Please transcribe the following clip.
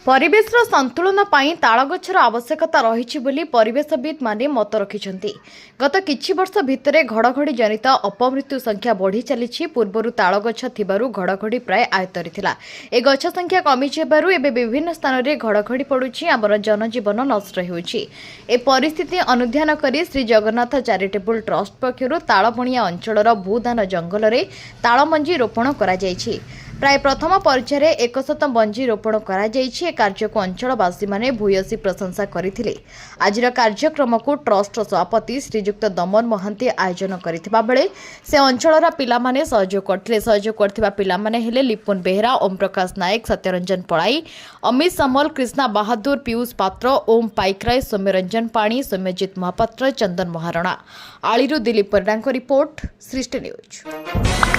ପରିବେଶର ସନ୍ତୁଳନ ପାଇଁ ତାଳଗଛର ଆବଶ୍ୟକତା ରହିଛି ବୋଲି ପରିବେଶବିତ୍ମାନେ ମତ ରଖିଛନ୍ତି। ଗତ କିଛି ବର୍ଷ ଭିତରେ ଘଡ଼ଘଡ଼ି ଜନିତ ଅପମୃତ୍ୟୁ ସଂଖ୍ୟା ବଢ଼ି ଚାଲିଛି। ପୂର୍ବରୁ ତାଳଗଛ ଥିବାରୁ ଘଡ଼ଘଡ଼ି ପ୍ରାୟ ଆୟତ୍ତରେ ଥିଲା। ଏ ଗଛ ସଂଖ୍ୟା କମିଯିବାରୁ ଏବେ ବିଭିନ୍ନ ସ୍ଥାନରେ ଘଡ଼ଘଡ଼ି ପଡ଼ୁଛି, ଆମର ଜନଜୀବନ ନଷ୍ଟ ହେଉଛି। ଏ ପରିସ୍ଥିତି ଅନୁଧ୍ୟାନ କରି ଶ୍ରୀ ଜଗନ୍ନାଥ ଚାରିଟେବୁଲ ଟ୍ରଷ୍ଟ ପକ୍ଷରୁ ତାଳବଣିଆ ଅଞ୍ଚଳର ଭୂଦାନ ଜଙ୍ଗଲରେ ତାଳମଞ୍ଜି ରୋପଣ କରାଯାଇଛି। ପ୍ରାୟ ପ୍ରଥମ ପର୍ଯ୍ୟାୟରେ 100 ମଞ୍ଜି ରୋପଣ କରାଯାଇଛି। ଏ କାର୍ଯ୍ୟକୁ ଅଞ୍ଚଳବାସୀମାନେ ଭୂୟସୀ ପ୍ରଶଂସା କରିଥିଲେ। ଆଜିର କାର୍ଯ୍ୟକ୍ରମକୁ ଟ୍ରଷ୍ଟର ସଭାପତି ଶ୍ରୀଯୁକ୍ତ ଦମନ ମହାନ୍ତି ଆୟୋଜନ କରିଥିବା ବେଳେ ସେ ଅଞ୍ଚଳର ପିଲାମାନେ ସହଯୋଗ କରିଥିଲେ। ସହଯୋଗ କରିଥିବା ପିଲାମାନେ ହେଲେ ଲିପୁନ ବେହେରା, ଓମ୍ ପ୍ରକାଶ ନାୟକ, ସତ୍ୟରଞ୍ଜନ ପଳାଇ, ଅମିତ ସମଲ, କୃଷ୍ଣା ବାହାଦୁର, ପିୟୁଷ ପାତ୍ର, ଓମ୍ ପାଇକରାୟ, ସୌମ୍ୟରଞ୍ଜନ ପାଣି, ସୌମ୍ୟଜିତ ମହାପାତ୍ର, ଚନ୍ଦନ ମହାରଣା। ଆଳିରୁ ଦିଲ୍ଲୀପ ପରିଡ଼ାଙ୍କ ରିପୋର୍ଟ, ସୃଷ୍ଟି ନ୍ୟୁଜ୍।